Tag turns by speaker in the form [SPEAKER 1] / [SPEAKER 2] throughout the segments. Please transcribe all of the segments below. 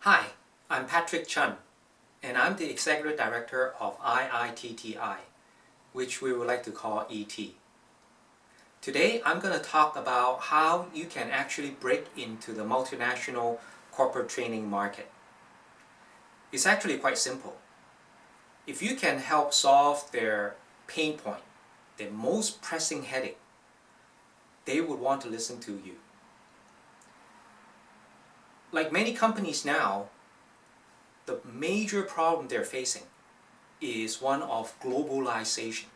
[SPEAKER 1] Hi, I'm Patrick Chun, and I'm the Executive Director of IITTI, which we would like to call ET. Today, I'm going to talk about how you can actually break into the multinational corporate training market. It's actually quite simple. If you can help solve their pain point, their most pressing headache, they would want to listen to you. Like many companies now, the major problem they're facing is one of globalization.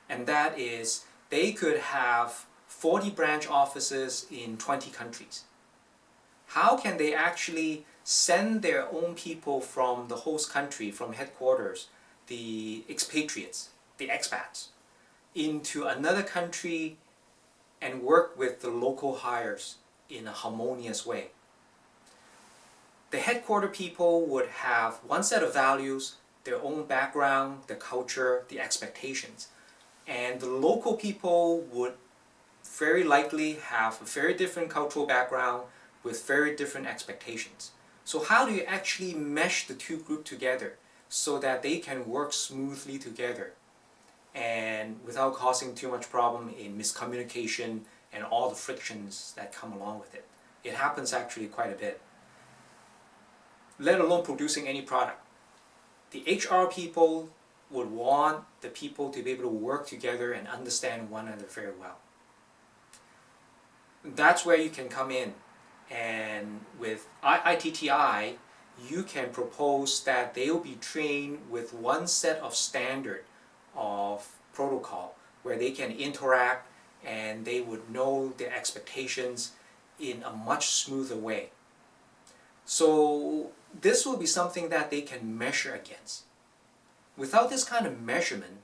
[SPEAKER 1] And that is, they could have 40 branch offices in 20 countries. How can they actually send their own people from the host country, from headquarters, the expatriates, the expats, into another country and work with the local hires in a harmonious way? The headquarter people would have one set of values, their own background, the culture, the expectations. And the local people would very likely have a very different cultural background with very different expectations. So how do you actually mesh the two groups together so that they can work smoothly together and without causing too much problem in miscommunication and all the frictions that come along with it? It happens actually quite a bit, let alone producing any product. The HR people would want the people to be able to work together and understand one another very well. That's where you can come in, and with IITTI, you can propose that they will be trained with one set of standard of protocol where they can interact and they would know their expectations in a much smoother way. So this will be something that they can measure against. Without this kind of measurement,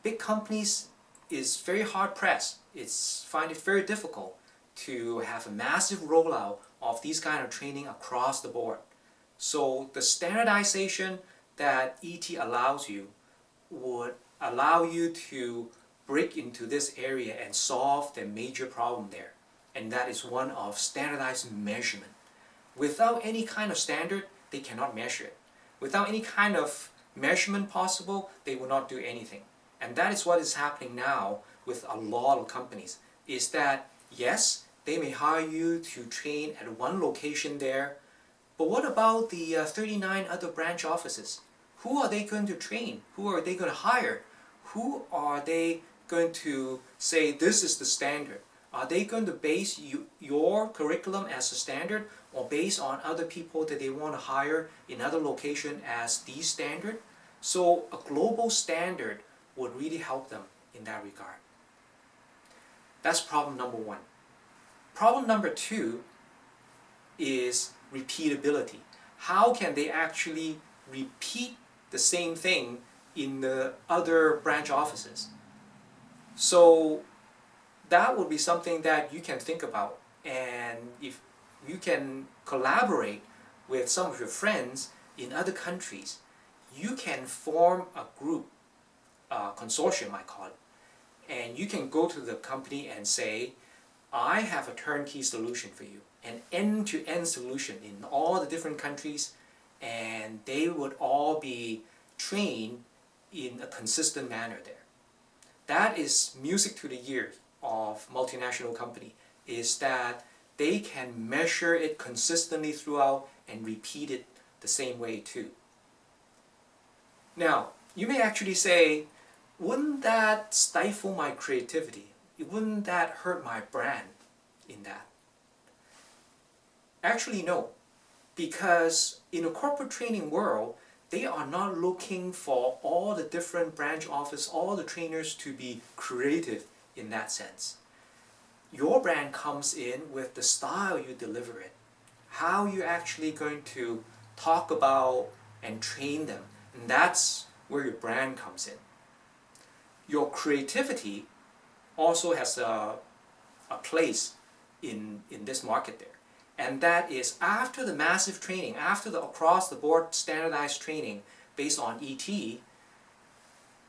[SPEAKER 1] big companies is very hard pressed. Find it very difficult to have a massive rollout of these kind of training across the board. So the standardization that ET allows you would allow you to break into this area and solve the major problem there. And that is one of standardized measurement. Without any kind of standard, they cannot measure it. Without any kind of measurement possible, they will not do anything. And that is what is happening now with a lot of companies, is that yes, they may hire you to train at one location there, but what about the 39 other branch offices? Who are they going to train? Who are they going to hire? Who are they going to say this is the standard? Are they going to base your curriculum as a standard, or based on other people that they want to hire in other location as the standard? So a global standard would really help them in that regard. That's problem number one. Problem number two is repeatability. How can they actually repeat the same thing in the other branch offices? So that would be something that you can think about, and if you can collaborate with some of your friends in other countries, you can form a group, a consortium I call it, and you can go to the company and say, I have a turnkey solution for you, an end-to-end solution in all the different countries, and they would all be trained in a consistent manner there. That is music to the ears of multinational company, is that they can measure it consistently throughout and repeat it the same way too. Now, you may actually say, wouldn't that stifle my creativity? Wouldn't that hurt my brand in that? Actually, no. Because in a corporate training world, they are not looking for all the different branch office, all the trainers to be creative in that sense. Your brand comes in with the style you deliver it, how you're actually going to talk about and train them, and that's where your brand comes in. Your creativity also has a place in this market there, and that is after the massive training, after the across-the-board standardized training based on ET,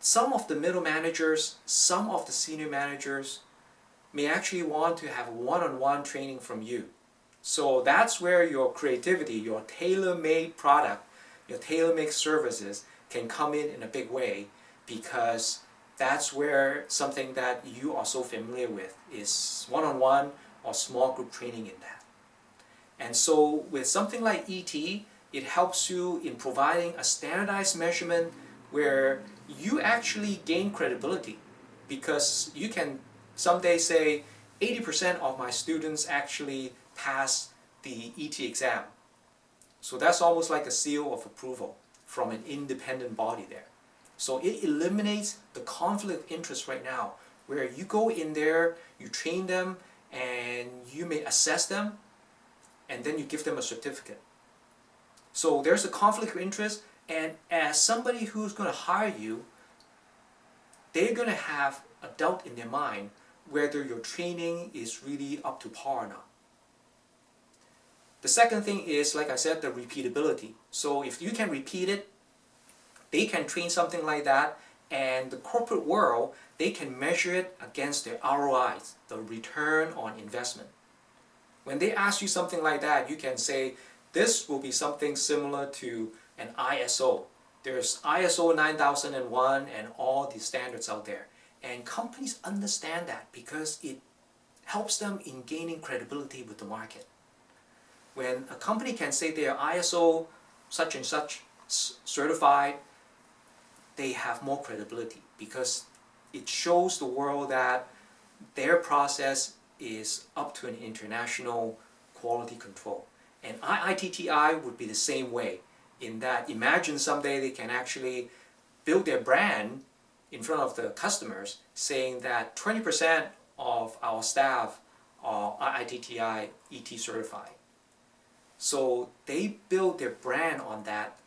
[SPEAKER 1] some of the middle managers, some of the senior managers may actually want to have one-on-one training from you So that's where your creativity, your tailor-made product, your tailor-made services can come in a big way, because that's where something that you are so familiar with is one-on-one or small group training in that. And so with something like ET, it helps you in providing a standardized measurement where you actually gain credibility, because you can someday say 80% of my students actually pass the ET exam. So that's almost like a seal of approval from an independent body there. So it eliminates the conflict of interest right now, where you go in there, you train them, and you may assess them, and then you give them a certificate. So there's a conflict of interest, and as somebody who's going to hire you, they're going to have a doubt in their mind whether your training is really up to par or not. The second thing is, like I said, the repeatability. So if you can repeat it, they can train something like that, and the corporate world, they can measure it against their ROIs, the return on investment. When they ask you something like that, you can say, this will be something similar to an ISO. There's ISO 9001 and all the standards out there. And companies understand that because it helps them in gaining credibility with the market. When a company can say they are ISO such and such certified, they have more credibility, because it shows the world that their process is up to an international quality control. And IITTI would be the same way, in that imagine someday they can actually build their brand in front of the customers, saying that 20% of our staff are IITTI ET certified. So they build their brand on that.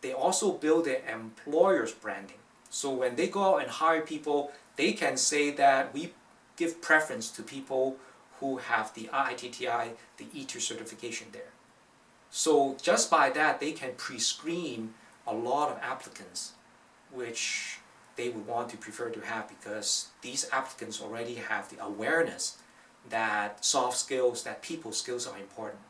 [SPEAKER 1] They also build their employer's branding. So when they go out and hire people, they can say that we give preference to people who have the IITTI, the ET certification there. So just by that, they can pre-screen a lot of applicants, which they would want to prefer to have, because these applicants already have the awareness that soft skills, that people skills are important.